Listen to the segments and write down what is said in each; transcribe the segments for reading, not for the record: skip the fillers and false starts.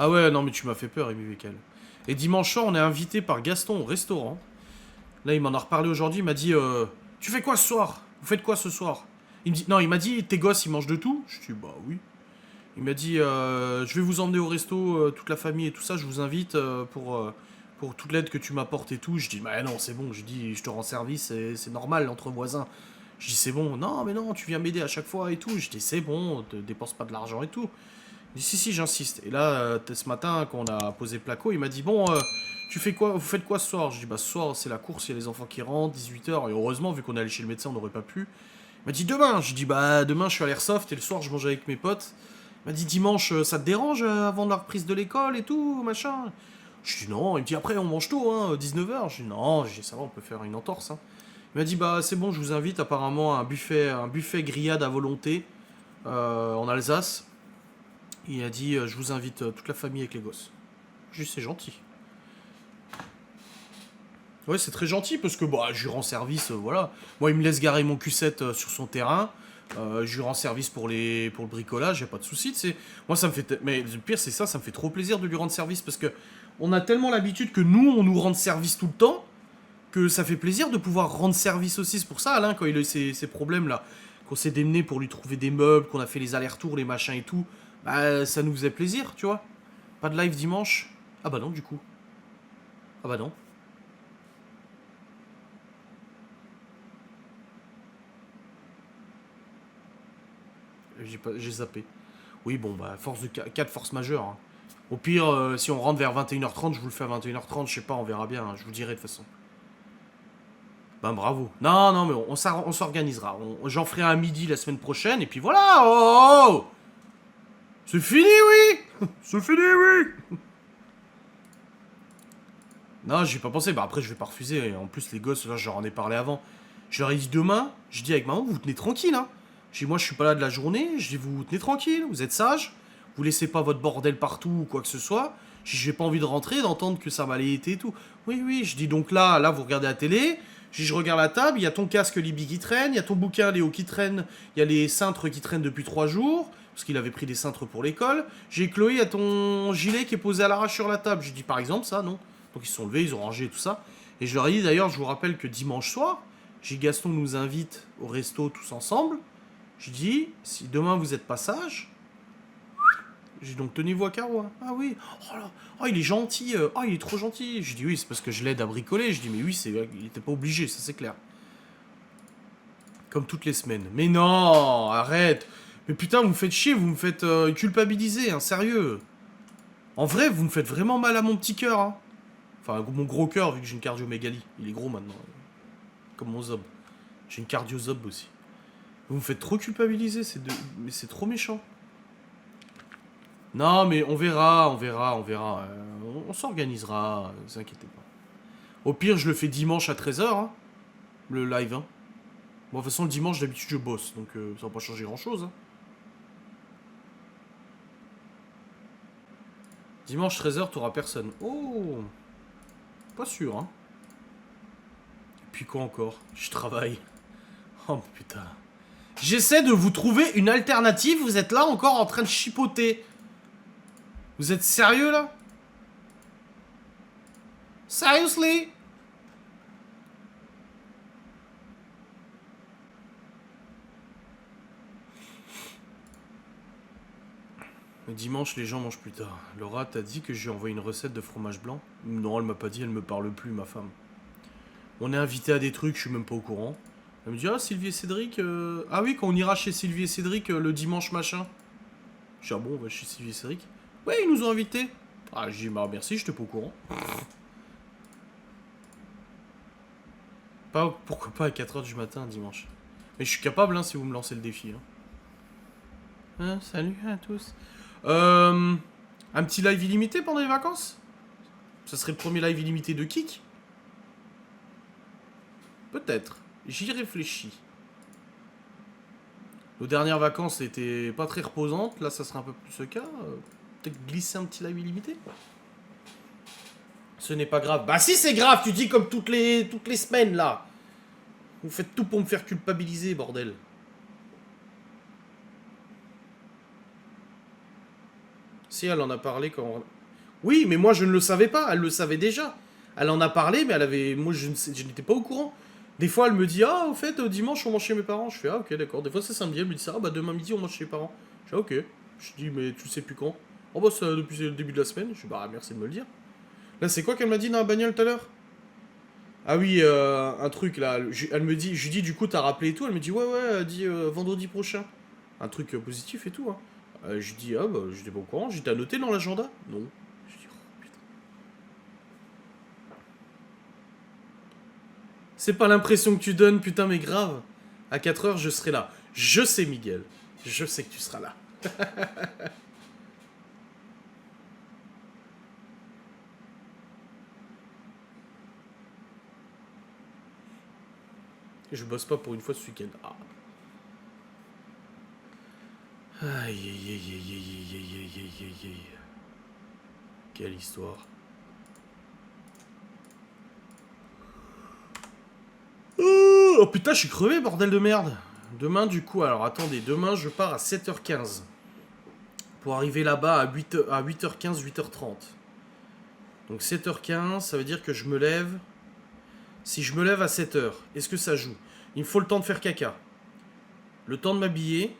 Ah ouais, non mais tu m'as fait peur, Amy Beckel. Et dimanche soir, on est invité par Gaston au restaurant. Là, il m'en a reparlé aujourd'hui, il m'a dit tu fais quoi ce soir? Vous faites quoi ce soir? Il me dit non, il m'a dit tes gosses ils mangent de tout? Je dis bah oui. Il m'a dit je vais vous emmener au resto, toute la famille et tout ça, je vous invite pour toute l'aide que tu m'apportes et tout. Je dis bah non, c'est bon, je dis je te rends service, c'est normal entre voisins. Je dis c'est bon, non mais non, tu viens m'aider à chaque fois et tout. Je dis c'est bon, te dépense pas de l'argent et tout. Il dit si j'insiste. Et là ce matin quand on a posé placo, il m'a dit bon tu fais quoi, vous faites quoi ce soir? Je dis bah ce soir c'est la course, il y a les enfants qui rentrent, 18h et heureusement vu qu'on est allé chez le médecin on n'aurait pas pu. Il m'a dit demain, je dis bah demain je suis à l'airsoft et le soir je mange avec mes potes. Il m'a dit dimanche ça te dérange avant la reprise de l'école et tout machin. Je dis non, il me dit après on mange tôt hein, 19h. Je dis non, je dis ça va on peut faire une entorse hein. Il m'a dit bah c'est bon je vous invite apparemment à un buffet grillade à volonté en Alsace. Il a dit je vous invite toute la famille avec les gosses. Juste c'est gentil. Ouais, c'est très gentil parce que bah, je lui rends service, voilà. Moi, il me laisse garer mon Q7 sur son terrain. Je lui rends service pour le bricolage, y a pas de souci. Moi, ça me fait. Mais le pire, c'est ça, ça me fait trop plaisir de lui rendre service parce que on a tellement l'habitude que nous, on nous rende service tout le temps que ça fait plaisir de pouvoir rendre service aussi. C'est pour ça, Alain, quand il a eu ces problèmes-là, qu'on s'est démené pour lui trouver des meubles, qu'on a fait les allers-retours, les machins et tout, bah, ça nous faisait plaisir, tu vois. Pas de live dimanche. Ah bah non, du coup. Ah bah non. J'ai zappé. Oui, bon, bah, force de 4 forces majeures. Hein. Au pire, si on rentre vers 21h30, je vous le fais à 21h30, je sais pas, on verra bien, hein, je vous dirai de toute façon. Ben bravo. Non, non, mais on s'organisera. J'en ferai un midi la semaine prochaine, et puis voilà. Oh, oh, oh. C'est fini, oui. C'est fini, oui. Non, j'y ai pas pensé. Bah après, je vais pas refuser. Et en plus, les gosses, là, je leur en ai parlé avant. Je leur ai dit demain, je dis avec maman, vous vous tenez tranquille, hein. Je dis, moi, je suis pas là de la journée. Je dis, vous vous tenez tranquille, vous êtes sages. Vous laissez pas votre bordel partout ou quoi que ce soit. Je dis, j'ai pas envie de rentrer, d'entendre que ça va aller été et tout. Oui, oui, je dis, donc là, vous regardez la télé. Je dis, je regarde la table, il y a ton casque Libby qui traîne, il y a ton bouquin Léo qui traîne, il y a les cintres qui traînent depuis 3 jours, parce qu'il avait pris des cintres pour l'école. J'ai Chloé, il y a ton gilet qui est posé à l'arrache sur la table. Je dis, par exemple, ça, non. Donc ils se sont levés, ils ont rangé tout ça. Et je leur ai dit d'ailleurs, je vous rappelle que dimanche soir, Gaston nous invite au resto tous ensemble. Je dis, si demain vous êtes pas sage, j'ai donc tenez-vous à carreau. Hein. Ah oui, oh là, oh il est gentil, oh il est trop gentil. Je dis oui, c'est parce que je l'aide à bricoler. Je dis mais oui, il était pas obligé, ça c'est clair. Comme toutes les semaines. Mais non, arrête. Mais putain, vous me faites chier, vous me faites culpabiliser, hein, sérieux. En vrai, vous me faites vraiment mal à mon petit cœur. Hein. Enfin, mon gros cœur, vu que j'ai une cardiomégalie. Il est gros maintenant. Comme mon zob. J'ai une cardio-zob aussi. Vous me faites trop culpabiliser, mais c'est trop méchant. Non, mais on verra, on verra, on verra. On s'organisera, ne vous inquiétez pas. Au pire, je le fais dimanche à 13h, hein, le live. Hein. Bon, de toute façon, le dimanche, d'habitude, je bosse, donc ça va pas changer grand-chose. Hein. Dimanche 13h, t'auras personne. Oh, pas sûr, hein. Et puis quoi encore? Je travaille. Oh putain. J'essaie de vous trouver une alternative, vous êtes là encore en train de chipoter. Vous êtes sérieux là? Seriously? Le dimanche, les gens mangent plus tard. Laura t'a dit que je lui ai envoyé une recette de fromage blanc? Non, elle m'a pas dit, elle me parle plus, ma femme. On est invité à des trucs, je suis même pas au courant. Elle me dit, ah, Sylvie et Cédric. Ah oui, quand on ira chez Sylvie et Cédric le dimanche machin. Je dis, ah bon, on va chez Sylvie et Cédric? Ouais, ils nous ont invités. Ah, je dis, bah merci, j'étais pas au courant. Pourquoi pas à 4h du matin dimanche? Mais je suis capable, hein, si vous me lancez le défi. Hein. Salut à tous. Un petit live illimité pendant les vacances? Ça serait le premier live illimité de Kik? Peut-être. J'y réfléchis. Nos dernières vacances étaient pas très reposantes. Là, ça sera un peu plus le cas. Peut-être glisser un petit live illimité? Ce n'est pas grave. Bah si, c'est grave, tu dis comme toutes les semaines, là. Vous faites tout pour me faire culpabiliser, bordel. Si, elle en a parlé quand... Oui, mais moi je ne le savais pas, elle le savait déjà. Elle en a parlé, mais elle avait... Moi je n'étais pas au courant. Des fois elle me dit, ah au fait, dimanche on mange chez mes parents. Je fais, ah ok d'accord. Des fois c'est samedi, elle me dit ça, ah bah demain midi on mange chez les parents. Je fais, ah, ok. Je dis, mais tu sais plus quand? Oh bah c'est depuis le début de la semaine. Je dis, bah merci de me le dire. Là c'est quoi qu'elle m'a dit dans la bagnole tout à l'heure? Ah oui, un truc là. Elle me dit, je lui dis du coup t'as rappelé et tout. Elle me dit, ouais ouais, elle dit vendredi prochain. Un truc positif et tout, hein. Je dis, ah bah, j'étais pas au courant, j'étais annoté dans l'agenda? Non. Je dis, oh putain. C'est pas l'impression que tu donnes, putain, mais grave. À 4 heures, je serai là. Je sais, Miguel. Je sais que tu seras là. Je bosse pas pour une fois ce week-end. Ah. Aïe, aïe, aïe, aïe, aïe, aïe, aïe, aïe, aïe, aïe. Quelle histoire. Oh putain, je suis crevé, bordel de merde. Demain, du coup, alors attendez, demain je pars à 7h15. Pour arriver là-bas à 8h15, 8h30. Donc 7h15, ça veut dire que je me lève. Si je me lève à 7h, est-ce que ça joue? Il me faut le temps de faire caca. Le temps de m'habiller.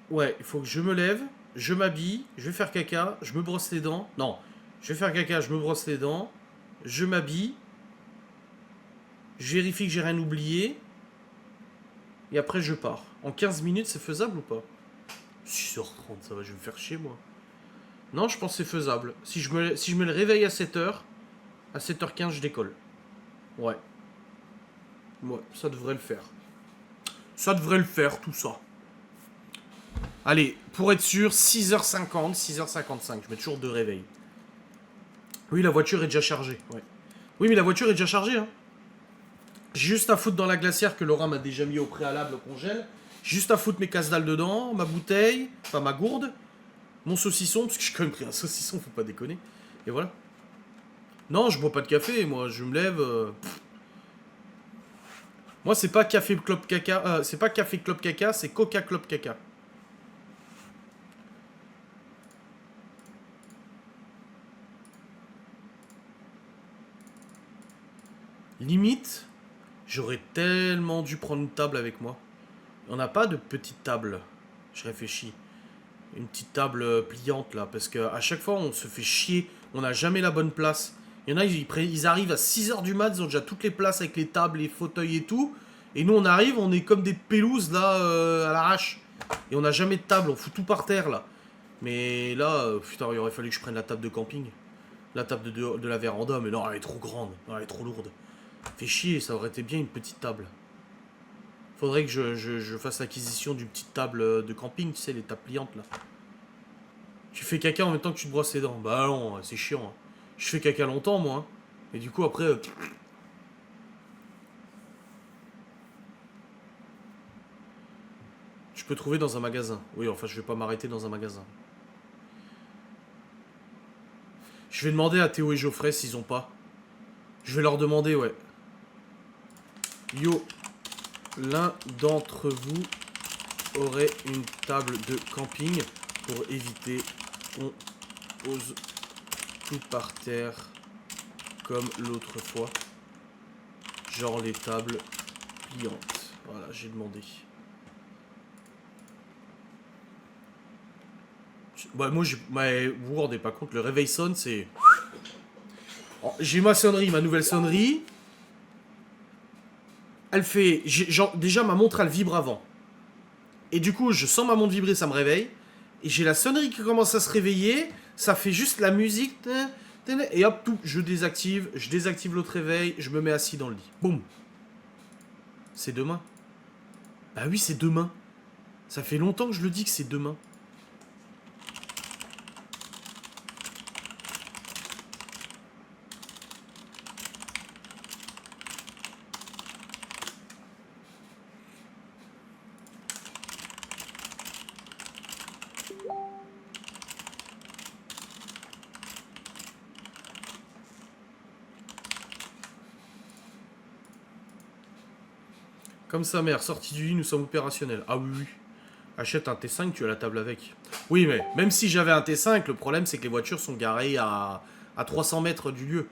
Ouais, il faut que je me lève, je m'habille, je vais faire caca, je me brosse les dents. Non, je vais faire caca, je me brosse les dents, je m'habille, je vérifie que j'ai rien oublié, et après je pars. En 15 minutes, c'est faisable ou pas? 6h30, ça va, je vais me faire chier moi. Non, je pense que c'est faisable. Si je me le réveille à 7h, à 7h15, je décolle. Ouais. Ouais, ça devrait le faire. Ça devrait le faire, tout ça. Allez, pour être sûr, 6h50, 6h55. Je mets toujours deux réveils. Oui, la voiture est déjà chargée. Ouais. Oui, mais la voiture est déjà chargée. Hein. J'ai juste à foutre dans la glacière que Laura m'a déjà mis au préalable au congèle. J'ai juste à foutre mes casse-dalles dedans, ma bouteille, enfin ma gourde, mon saucisson, parce que j'ai quand même pris un saucisson, faut pas déconner. Et voilà. Non, je bois pas de café, moi, je me lève. Moi, c'est pas café clope caca, c'est pas café clope caca, c'est coca clope caca. Limite, j'aurais tellement dû prendre une table avec moi. On n'a pas de petite table. Je réfléchis. Une petite table pliante là, parce qu'à chaque fois on se fait chier, on n'a jamais la bonne place. Il y en a, ils arrivent à 6h du mat, ils ont déjà toutes les places avec les tables, les fauteuils et tout. Et nous on arrive, on est comme des pelouses là, à l'arrache. Et on n'a jamais de table, on fout tout par terre là. Mais là, putain, il aurait fallu que je prenne la table de camping. La table de la véranda, mais non, elle est trop grande, non, elle est trop lourde. Fait chier, ça aurait été bien une petite table. Faudrait que je fasse l'acquisition d'une petite table de camping, tu sais, les tables pliantes là. Tu fais caca en même temps que tu te brosses les dents. Bah non, c'est chiant. Hein. Je fais caca longtemps moi. Hein. Et du coup après... Je peux trouver dans un magasin. Oui, enfin je vais pas m'arrêter dans un magasin. Je vais demander à Théo et Geoffrey s'ils ont pas. Je vais leur demander, ouais. Yo, l'un d'entre vous aurait une table de camping pour éviter qu'on pose tout par terre comme l'autre fois. Genre les tables pliantes. Voilà, j'ai demandé. Bah moi, vous vous rendez pas compte, le réveil sonne, c'est... Oh, j'ai ma sonnerie, ma nouvelle sonnerie. Elle fait... Genre, déjà, ma montre, elle vibre avant. Et du coup, je sens ma montre vibrer, ça me réveille. Et j'ai la sonnerie qui commence à se réveiller. Ça fait juste la musique. Et hop, tout, je désactive l'autre réveil, je me mets assis dans le lit. Boum. C'est demain. Bah oui, c'est demain. Ça fait longtemps que je le dis que c'est demain. Comme sa mère, sortie du lit, nous sommes opérationnels. Ah oui, oui. Achète un T5, tu as la table avec. Oui, mais même si j'avais un T5, le problème c'est que les voitures sont garées à 300 mètres du lieu.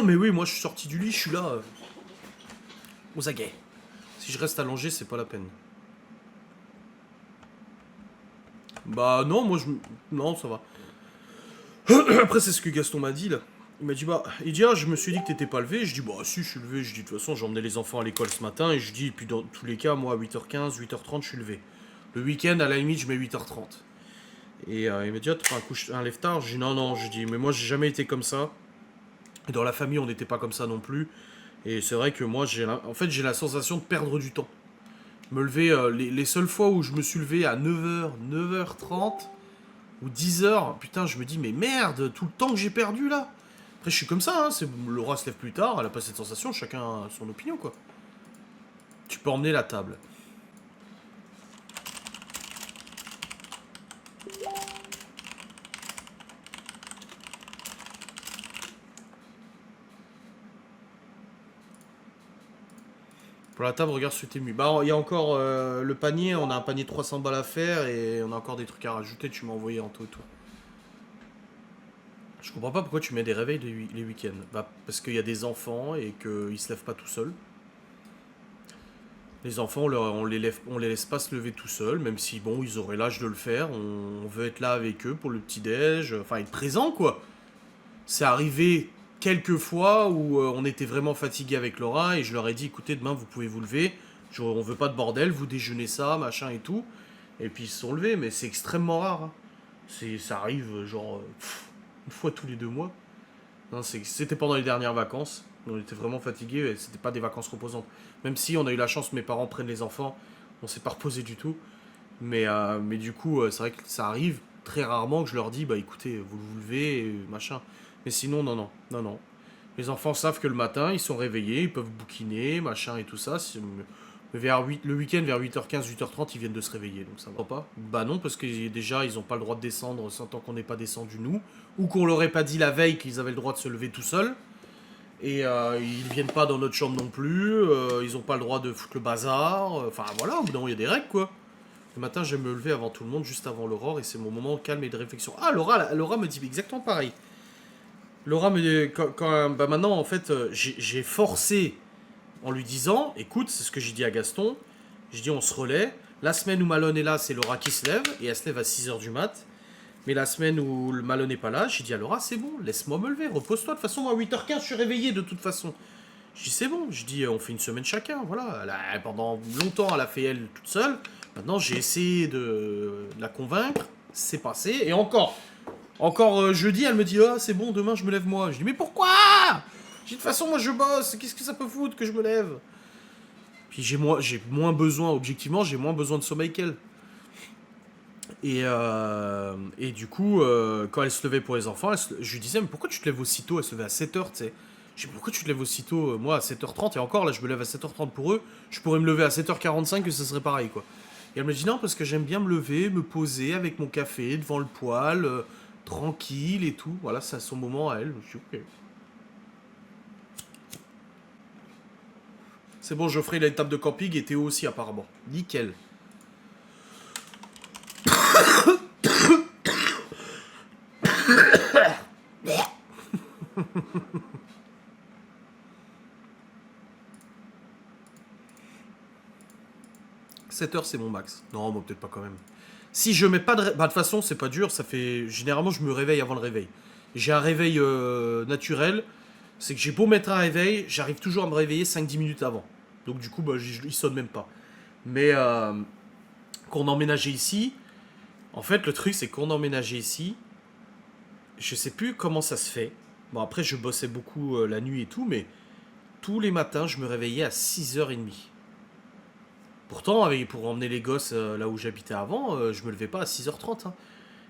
Mais oui, moi je suis sorti du lit, je suis là, aux aguets. Si je reste allongé, c'est pas la peine. Bah non, non, ça va. Après, c'est ce que Gaston m'a dit là. Il m'a dit, bah, il dit, ah, je me suis dit que t'étais pas levé. Je dis, bah, si, je suis levé. Je dis, de toute façon, j'ai emmené les enfants à l'école ce matin. Et je dis, puis dans tous les cas, moi, à 8h15, 8h30, je suis levé. Le week-end, à la limite, je mets 8h30. Et il m'a dit, ah, t'as pas un lève-tard? Je dis, non, non, je dis, mais moi, j'ai jamais été comme ça. Et dans la famille, on n'était pas comme ça non plus. Et c'est vrai que moi, en fait, j'ai la sensation de perdre du temps. Me lever, les seules fois où je me suis levé à 9h, 9h30 ou 10h, putain, je me dis, mais merde, tout le temps que j'ai perdu là. Après, je suis comme ça, hein, Laura se lève plus tard, elle a pas cette sensation, chacun a son opinion, quoi. Tu peux emmener la table. Pour la table, regarde ce que t'es mis. Bah, il y a encore le panier, on a un panier de 300 balles à faire et on a encore des trucs à rajouter, tu m'as envoyé en tout et tout. Je comprends pas pourquoi tu mets des réveils les week-ends. Bah, parce qu'il y a des enfants et qu'ils se lèvent pas tout seuls. Les enfants, on les laisse pas se lever tout seuls, même si, bon, ils auraient l'âge de le faire. On veut être là avec eux pour le petit-déj, enfin, être présent, quoi. C'est arrivé quelques fois où on était vraiment fatigué avec Laura et je leur ai dit, écoutez, demain, vous pouvez vous lever. On veut pas de bordel, vous déjeunez ça, machin et tout. Et puis, ils se sont levés, mais c'est extrêmement rare, hein. Ça arrive, genre, une fois tous les 2 mois. Non, c'était pendant les dernières vacances. On était vraiment fatigués et c'était pas des vacances reposantes. Même si on a eu la chance, mes parents prennent les enfants, on s'est pas reposé du tout. Mais du coup, c'est vrai que ça arrive très rarement que je leur dis, bah écoutez, vous vous levez, machin. Mais sinon, non, non, non, non. Les enfants savent que le matin, ils sont réveillés, ils peuvent bouquiner, machin et tout ça. Le week-end, vers 8h15, 8h30, ils viennent de se réveiller, donc ça va pas. Bah non, parce que déjà, ils ont pas le droit de descendre sans tant qu'on n'est pas descendu nous. Ou qu'on leur ait pas dit la veille qu'ils avaient le droit de se lever tout seuls. Et ils viennent pas dans notre chambre non plus, ils ont pas le droit de foutre le bazar. Enfin voilà, au bout d'un moment, il y a des règles quoi. Le matin, j'aime me lever avant tout le monde, juste avant l'aurore, et c'est mon moment calme et de réflexion. Ah, Laura me dit exactement pareil. Laura me dit, bah maintenant, en fait, j'ai forcé en lui disant, écoute, c'est ce que j'ai dit à Gaston, j'ai dit on se relaie. La semaine où Malone est là, c'est Laura qui se lève, et elle se lève à 6h du mat'. Mais la semaine où le Malone n'est pas là, j'ai dit à Laura, c'est bon, laisse-moi me lever, repose-toi. De toute façon, moi, à 8h15, je suis réveillé de toute façon. Je dis, c'est bon. Je dis, on fait une semaine chacun. Voilà. Pendant longtemps, elle a fait elle toute seule. Maintenant, j'ai essayé de la convaincre. C'est passé. Et encore jeudi, elle me dit, ah, c'est bon, demain, je me lève moi. Je dis, mais pourquoi? Je dis, de toute façon, moi, je bosse. Qu'est-ce que ça peut foutre que je me lève? Puis j'ai moins besoin, objectivement, j'ai moins besoin de sommeil qu'elle. Et du coup, quand elle se levait pour les enfants, je lui disais, mais pourquoi tu te lèves aussitôt? Elle se levait à 7h, tu sais. Je dis, pourquoi tu te lèves aussitôt? Moi, à 7h30, et encore, là, je me lève à 7h30 pour eux. Je pourrais me lever à 7h45 que ce serait pareil, quoi. Et elle me dit, non, parce que j'aime bien me lever, me poser avec mon café devant le poêle, tranquille et tout. Voilà, c'est son moment à elle. Je dis, ok. C'est bon, Geoffrey, il a une table de camping et Théo aussi, apparemment. Nickel. 7h, c'est mon max. Non, moi, peut-être pas quand même. Si je mets pas de... Bah, de toute façon, c'est pas dur. Ça fait... Généralement, je me réveille avant le réveil. J'ai un réveil naturel. C'est que j'ai beau mettre un réveil, j'arrive toujours à me réveiller 5-10 minutes avant. Donc, du coup, bah, il sonne même pas. Mais quand on a emménagé ici... En fait, le truc, c'est qu'on a emménagé ici. Je sais plus comment ça se fait. Bon, après, je bossais beaucoup la nuit et tout, mais tous les matins, je me réveillais à 6h30. Pourtant, pour emmener les gosses là où j'habitais avant, je me levais pas à 6h30. Hein.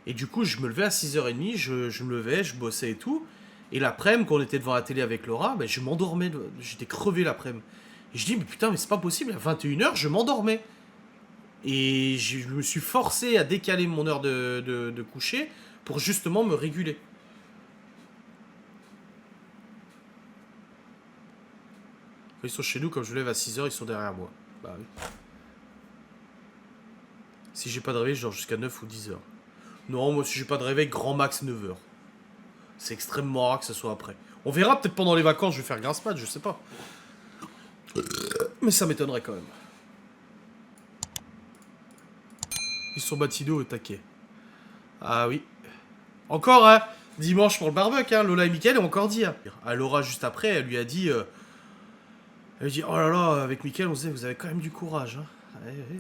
Et du coup, je me levais à 6h30, je me levais, je bossais et tout. Et l'après-midi, quand on était devant la télé avec Laura, ben, je m'endormais. J'étais crevé l'après-midi. Et je dis, mais putain, mais c'est pas possible, à 21h, je m'endormais. Et je me suis forcé à décaler mon heure de coucher pour justement me réguler. Quand ils sont chez nous, comme je me lève à 6h, ils sont derrière moi. Bah oui. Si j'ai pas de réveil, genre jusqu'à 9 ou 10h. Non, moi si j'ai pas de réveil, grand max 9h. C'est extrêmement rare que ce soit après. On verra, peut-être pendant les vacances, je vais faire Grasse Mat, je sais pas. Mais ça m'étonnerait quand même. Ils sont bâtis au taquet. Ah oui. Encore, hein. Dimanche pour le barbecue, hein. Lola et Mickaël ont encore dit. Hein. À Laura, juste après, elle lui a dit... Elle lui dit, oh là là, avec Mickaël, on se disait, vous avez quand même du courage. Hein.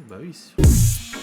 Bah oui, c'est sûr.